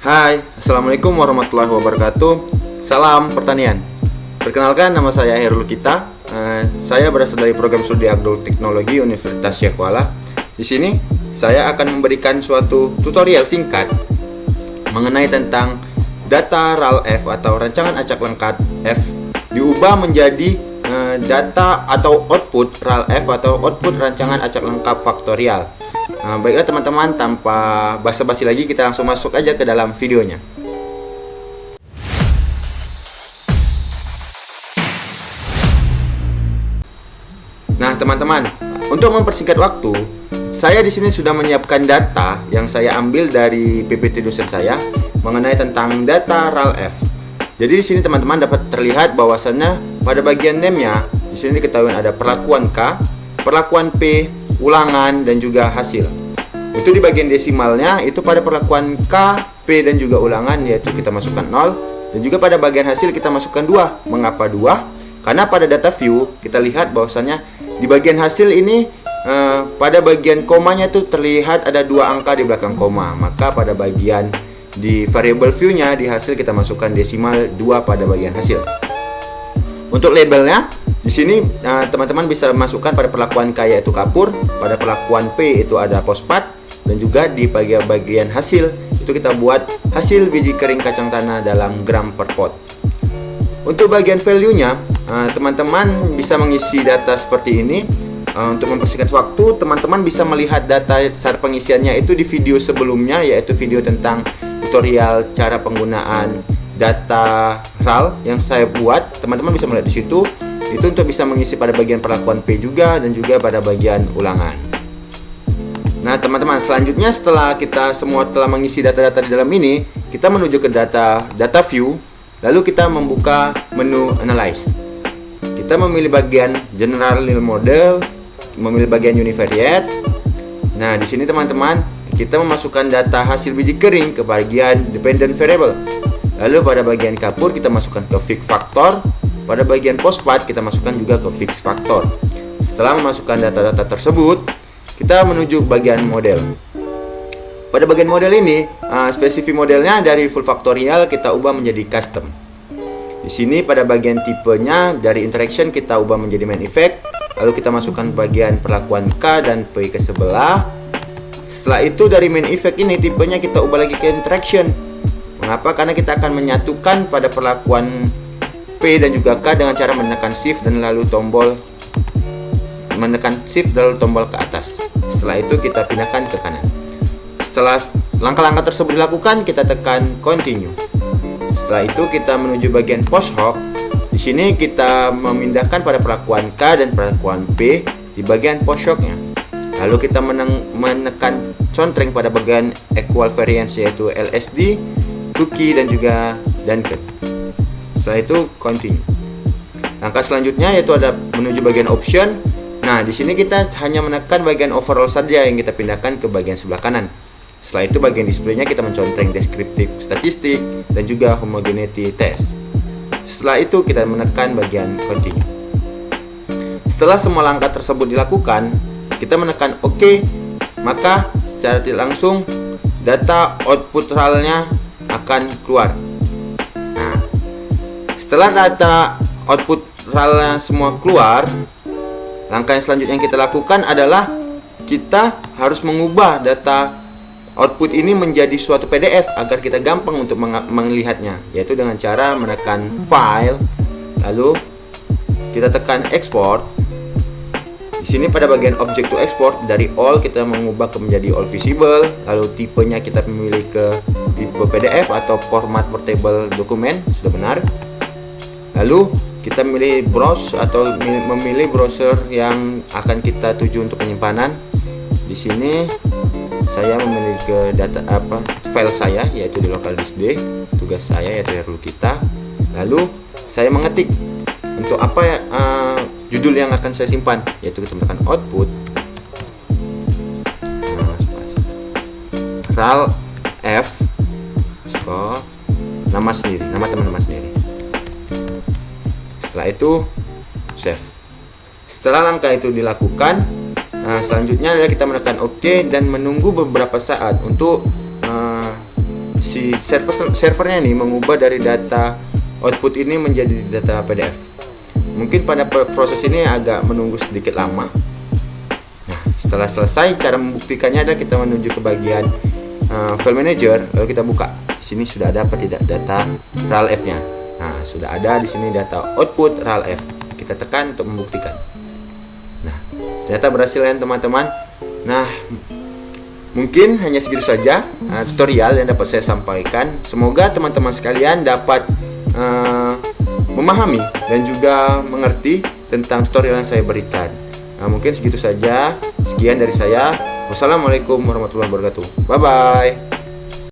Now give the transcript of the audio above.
Hai, Assalamualaikum warahmatullahi wabarakatuh. Salam pertanian. Perkenalkan, nama saya Herul Kita. Saya berasal dari program studi agroteknologi Universitas Syekh Kuala. Di sini saya akan memberikan suatu tutorial singkat mengenai tentang data RAL-F atau rancangan acak lengkap F diubah menjadi data atau output RAL-F atau output rancangan acak lengkap faktorial. Baiklah teman-teman, tanpa basa-basi lagi kita langsung masuk aja ke dalam videonya. Nah teman-teman, untuk mempersingkat waktu, saya di sini sudah menyiapkan data yang saya ambil dari PPT dosen saya mengenai tentang data RAL-F. Jadi di sini teman-teman dapat terlihat bahwasannya pada bagian name-nya di sini diketahui ada perlakuan K, perlakuan P, ulangan dan juga hasil. Untuk di bagian desimalnya itu pada perlakuan K, P dan juga ulangan yaitu kita masukkan 0, dan juga pada bagian hasil kita masukkan 2. Mengapa 2? Karena pada data view kita lihat bahwasannya di bagian hasil ini pada bagian komanya itu terlihat ada 2 angka di belakang koma. Maka pada bagian di variable view-nya di hasil kita masukkan desimal 2 pada bagian hasil. Untuk labelnya di sini teman-teman bisa masukkan pada perlakuan K yaitu kapur, pada perlakuan P itu ada fosfat, dan juga di bagian hasil itu kita buat hasil biji kering kacang tanah dalam gram per pot. Untuk bagian value-nya teman-teman bisa mengisi data seperti ini. Untuk mempersingkat waktu, teman-teman bisa melihat data cara pengisiannya itu di video sebelumnya, yaitu video tentang tutorial cara penggunaan data RAL yang saya buat. Teman-teman bisa melihat di situ. Itu untuk bisa mengisi pada bagian perlakuan P juga dan juga pada bagian ulangan. Nah teman-teman, selanjutnya setelah kita semua telah mengisi data-data di dalam ini, kita menuju ke data view, lalu kita membuka menu analyze. Kita memilih bagian general nil model, memilih bagian univariate. Nah di sini teman-teman kita memasukkan data hasil biji kering ke bagian dependent variable. Lalu pada bagian kapur kita masukkan ke fix factor. Pada bagian fosfat kita masukkan juga ke fix factor. Setelah memasukkan data-data tersebut, kita menuju bagian model. Pada bagian model ini, spesifik modelnya dari full factorial kita ubah menjadi custom. Di sini pada bagian tipenya dari interaction kita ubah menjadi main effect. Lalu kita masukkan bagian perlakuan K dan P ke sebelah. Setelah itu dari main effect ini tipenya kita ubah lagi ke interaction. Mengapa? Karena kita akan menyatukan pada perlakuan P dan juga K dengan cara menekan shift dan lalu tombol ke atas. Setelah itu kita pindahkan ke kanan. Setelah langkah-langkah tersebut dilakukan, kita tekan continue. Setelah itu kita menuju bagian post hoc. Di sini kita memindahkan pada perlakuan K dan perlakuan P di bagian post hoc-nya. Lalu kita menekan constreng pada bagian equal variance yaitu LSD, Tuki dan juga Duncan. Setelah itu continue. Langkah selanjutnya yaitu ada menuju bagian option. Nah, di sini kita hanya menekan bagian overall saja yang kita pindahkan ke bagian sebelah kanan. Setelah itu bagian displaynya kita mencontreng descriptive statistik dan juga homogeneity test. Setelah itu kita menekan bagian continue. Setelah semua langkah tersebut dilakukan, kita menekan OK, maka secara tidak langsung data output RAL-nya akan keluar. Nah, setelah data output RAL-nya semua keluar, langkah yang selanjutnya yang kita lakukan adalah kita harus mengubah data output ini menjadi suatu PDF agar kita gampang untuk melihatnya, yaitu dengan cara menekan file, lalu kita tekan export. Di sini pada bagian object to export dari all kita mengubah ke menjadi all visible, lalu tipenya kita memilih ke tipe PDF atau format portable dokumen, sudah benar. Lalu kita memilih browse atau memilih browser yang akan kita tuju untuk penyimpanan. Di sini saya memilih ke file saya yaitu di local disk D, tugas saya yaitu Herul Kita. Lalu saya mengetik untuk apa judul yang akan saya simpan, yaitu kita tekan output RAL F nama sendiri, nama teman-teman sendiri. Setelah itu save. Setelah langkah itu dilakukan, selanjutnya adalah kita menekan OK dan menunggu beberapa saat untuk si si servernya ini mengubah dari data output ini menjadi data PDF. Mungkin pada proses ini agak menunggu sedikit lama. Nah, setelah selesai, cara membuktikannya adalah kita menuju ke bagian File Manager, lalu kita buka. Di sini sudah ada apa tidak data RALF-nya. Nah, sudah ada di sini data output RALF. Kita tekan untuk membuktikan. Nah, ternyata berhasil ya teman-teman. Nah, mungkin hanya segitu saja tutorial yang dapat saya sampaikan. Semoga teman-teman sekalian dapat memahami dan juga mengerti tentang tutorial yang saya berikan. Nah, mungkin segitu saja. Sekian dari saya. Wassalamualaikum warahmatullahi wabarakatuh. Bye bye.